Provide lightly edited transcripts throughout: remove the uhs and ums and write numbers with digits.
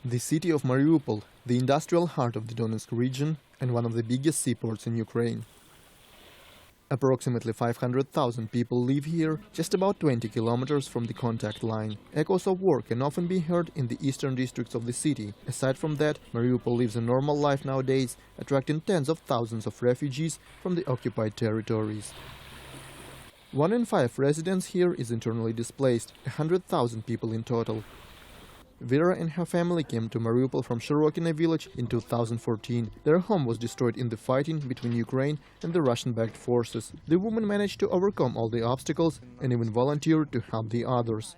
The city of Mariupol, the industrial heart of the Donetsk region and one of the biggest seaports in Ukraine. Approximately 500,000 people live here, just about 20 kilometers from the contact line. Echoes of war can often be heard in the eastern districts of the city. Aside from that, Mariupol lives a normal life nowadays, attracting tens of thousands of refugees from the occupied territories. 1 in 5 residents here is internally displaced, 100,000 people in total. Vera and her family came to Mariupol from Shirokino village in 2014. Their home was destroyed in the fighting between Ukraine and the Russian-backed forces. The woman managed to overcome all the obstacles and even volunteered to help the others.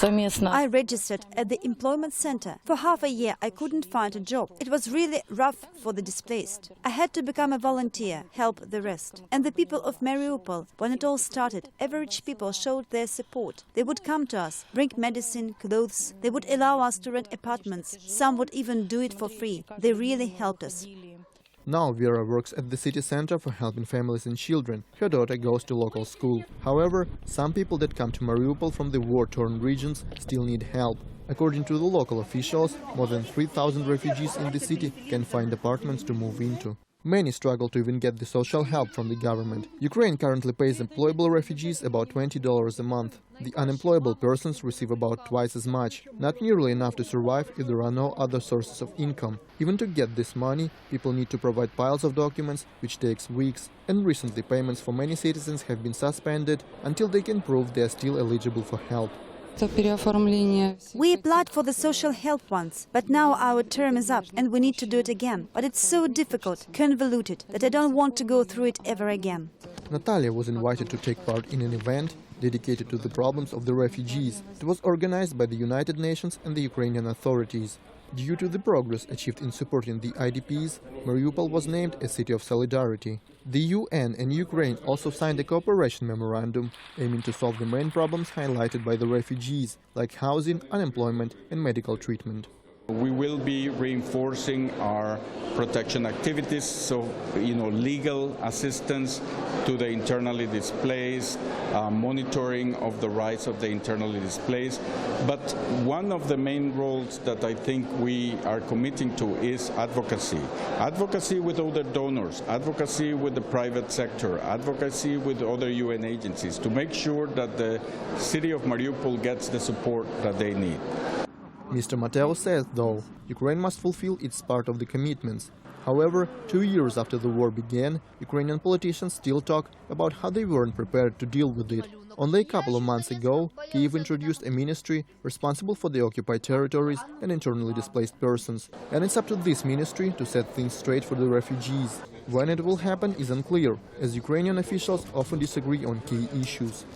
I registered at the employment center. For half a year I couldn't find a job. It was really rough for the displaced. I had to become a volunteer, help the rest. And the people of Mariupol, when it all started, average people showed their support. They would come to us, bring medicine, clothes. They would allow us to rent apartments. Some would even do it for free. They really helped us. Now Vera works at the city center for helping families and children. Her daughter goes to local school. However, some people that come to Mariupol from the war-torn regions still need help. According to the local officials, more than 3,000 refugees in the city can find apartments to move into. Many struggle to even get the social help from the government. Ukraine currently pays employable refugees about $20 a month. The unemployable persons receive about twice as much, not nearly enough to survive if there are no other sources of income. Even to get this money, people need to provide piles of documents, which takes weeks. And recently payments for many citizens have been suspended until they can prove they are still eligible for help. We applied for the social help once, but now our term is up and we need to do it again. But it's so difficult, convoluted, that I don't want to go through it ever again. Natalia was invited to take part in an event dedicated to the problems of the refugees. It was organized by the United Nations and the Ukrainian authorities. Due to the progress achieved in supporting the IDPs, Mariupol was named a city of solidarity. The UN and Ukraine also signed a cooperation memorandum aiming to solve the main problems highlighted by the refugees, like housing, unemployment and medical treatment. We will be reinforcing our protection activities, so legal assistance to the internally displaced, monitoring of the rights of the internally displaced. But one of the main roles that I think we are committing to is advocacy. Advocacy with other donors, advocacy with the private sector, advocacy with other UN agencies to make sure that the city of Mariupol gets the support that they need. Mr. Mateo says, though, Ukraine must fulfill its part of the commitments. However, 2 years after the war began, Ukrainian politicians still talk about how they weren't prepared to deal with it. Only a couple of months ago, Kyiv introduced a ministry responsible for the occupied territories and internally displaced persons. And it's up to this ministry to set things straight for the refugees. When it will happen is unclear, as Ukrainian officials often disagree on key issues.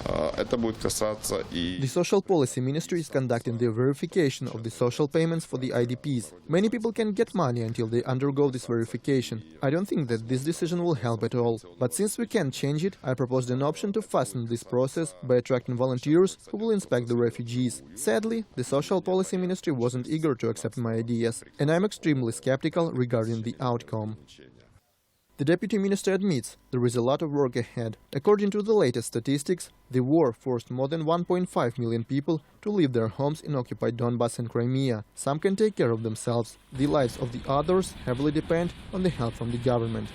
The Social Policy Ministry is conducting the verification of the social payments for the IDPs. Many people can get money until they undergo this verification. I don't think that this decision will help at all. But since we can't change it, I proposed an option to fasten this process by attracting volunteers who will inspect the refugees. Sadly, the Social Policy Ministry wasn't eager to accept my ideas, and I'm extremely skeptical regarding the outcome. The deputy minister admits there is a lot of work ahead. According to the latest statistics, the war forced more than 1.5 million people to leave their homes in occupied Donbas and Crimea. Some can take care of themselves. The lives of the others heavily depend on the help from the government.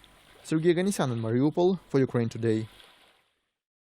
Sergei Ganisyan in Mariupol for Ukraine Today.